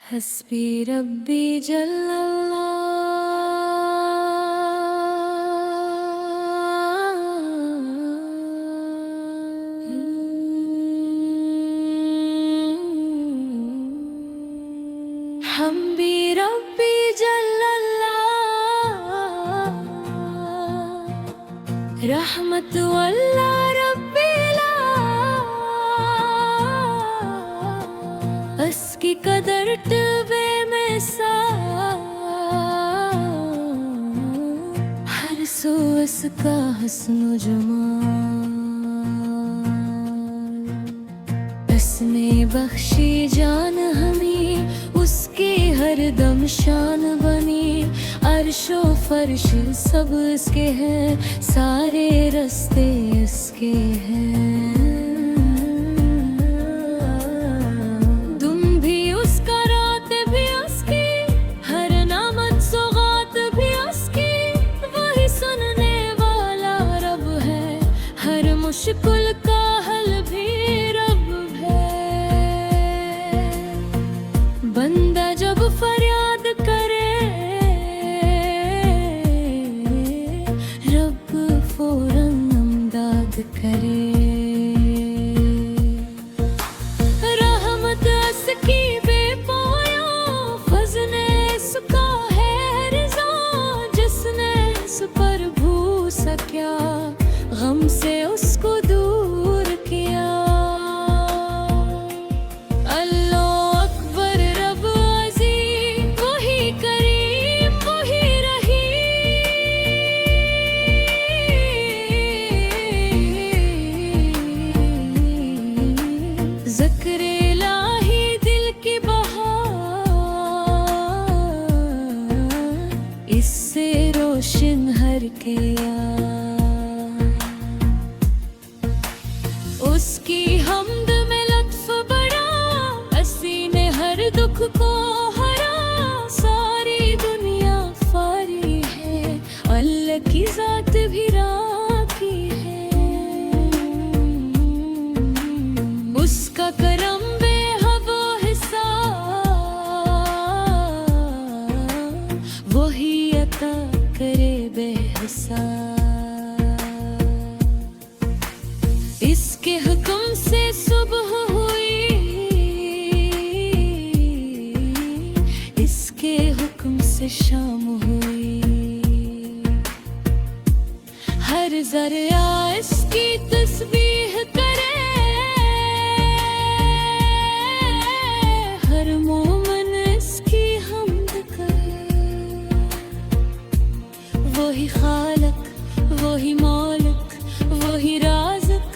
हस्बी रब्बी जल्लल्लाह। हम भी रब्बी जल्लल्लाह, रहमत वल्ला रब्बिला, उसकी कदर तबे में सा, हर सो उसका हस्न जमाल, उसने बख्शी जान हमें, उसके हर दम शान बनी। अर्शो फर्श सब इसके हैं, सारे रास्ते इसके हैं। तुम भी उसका, रात भी उसकी, हर नामत सौगात भी उसकी। वही सुनने वाला रब है, हर मुश्किल का हल भी रब है। बंदा जब फरियाद करे, रब फौरन इमदाद करे। रहमत उसकी बेपोया, फज़्ल उसका है रिज़ा, जिसने उस पर भू सकिया, गम से उसको दूर किया। अल्लाह अकबर रब अज़ीम, वही करीम वही रहीम। ज़िक्र इलाही दिल की बहार, इससे रोशन हर के उसकी हमद में लत्फ बड़ा, असी ने हर दुख को हरा। सारी दुनिया फारी है, अल्लाह की जात भी राकी है। उसका करम बेहद हिसाब, वही अता करे बेहिसाब। इसके हुक्म से सुबह हुई, इसके हुक्म से शाम हुई। हर ज़रिया इसकी तस्बीह करे, हर मोमिन इसकी हम्द करे। वही खालक, वही मालिक, वही राज़िक,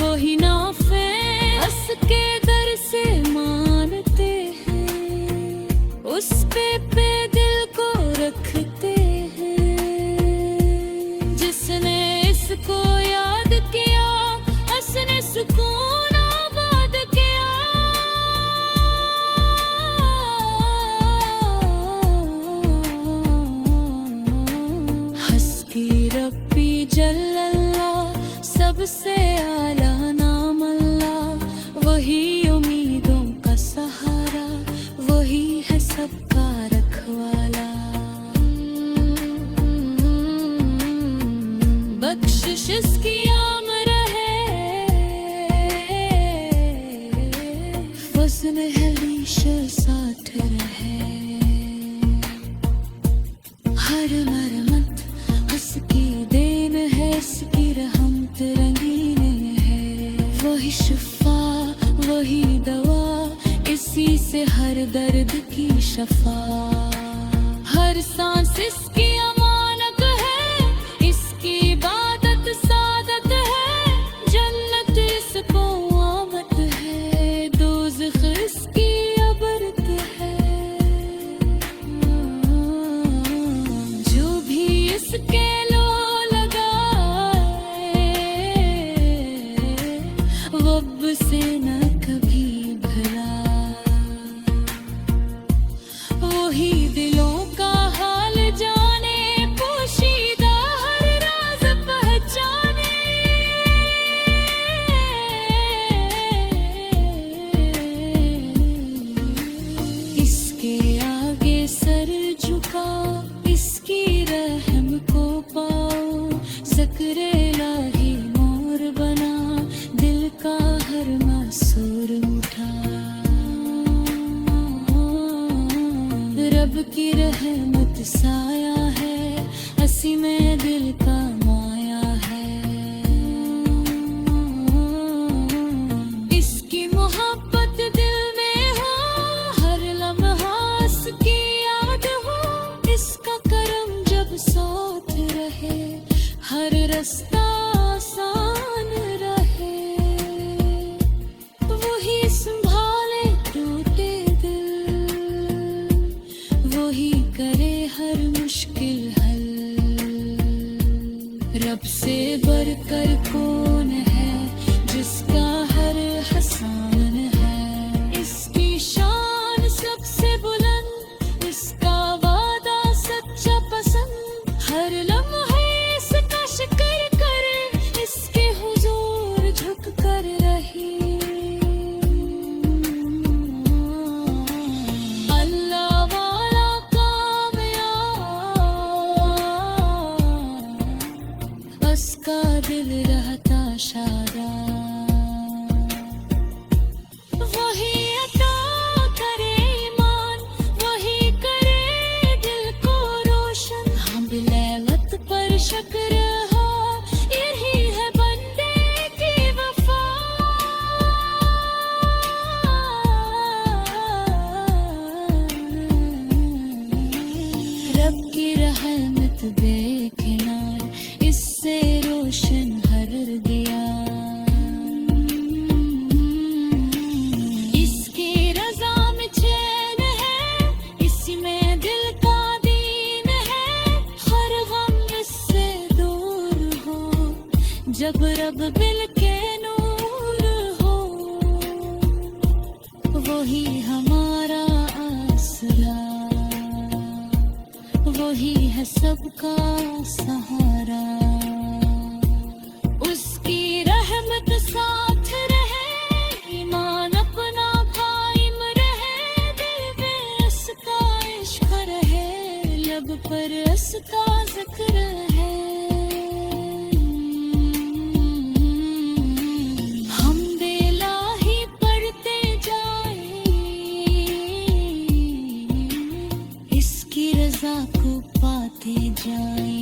वही नाफ़े, उसके दर से मानते हैं, उस पे दिल को रखते हैं। जिसने इसको याद किया, उसने सुकून आबाद किया। हस्बी रब्बी जल्लल्लाह, सबसे आला नाम अल्लाह। वही उम्मीदों का सहारा, वही है सबका रखवाला। बख्शिश इसकी आम रहे, फज़्ल हलीश साथ रहे। हर मरमत उसकी देन है, इसकी रहमत रंगीन है। वही शिफा वही दवा, इसी से हर दर्द की शफा। हर सांस इसकी अमानत है, इसकी इबादत सादत है। जन्नत इसको आमद है, दोज़ख इसकी अबरत है। जो भी इसके लो लगाए, रब से न कभी भला। वही दिलों का हाल जाने, पोशीदा हर राज पहचाने। रब की रहमत साया है, हंसी में दिल का माया है। इसकी मोहब्बत दिल में हो, हर लम्हा इसकी याद हो। इसका करम जब साथ रहे, हर रास्ता आसान रहे। वही संभाले टूटे दिल, वही करे हर मुश्किल हल। रब से बढ़कर कौन है, जिसका हर हसान है। इसकी शान सबसे बुलंद, इसका वादा सच्चा पसंद। हर लम्हे इसका शिक्र करे, इसके हुजूर झुक कर रही। अल्लाह वाला कामयाब, उसका दिल रहता शादा। वही अता करे ईमान, वही करे दिल को रोशन। हम बिलैलत पर शक्र हो, यही है बंदे की वफा। रब की रहमत बेकिनार, इससे रोशन हर दिया। इसकी रज़ा में चैन है, इसी में दिल का दीन है। हर गम इससे दूर हो, जब रब बिल के नूर हो। वही हमारा आसरा, वही है सबका सहारा। उसकी रहमत साथ रहे, ईमान अपना कायम रहे। दिल में उसका इश्क रहे, लब पर उसका जिक्र है। हम बेलाही पढ़ते जाए, इसकी रज़ा को पाते जाए।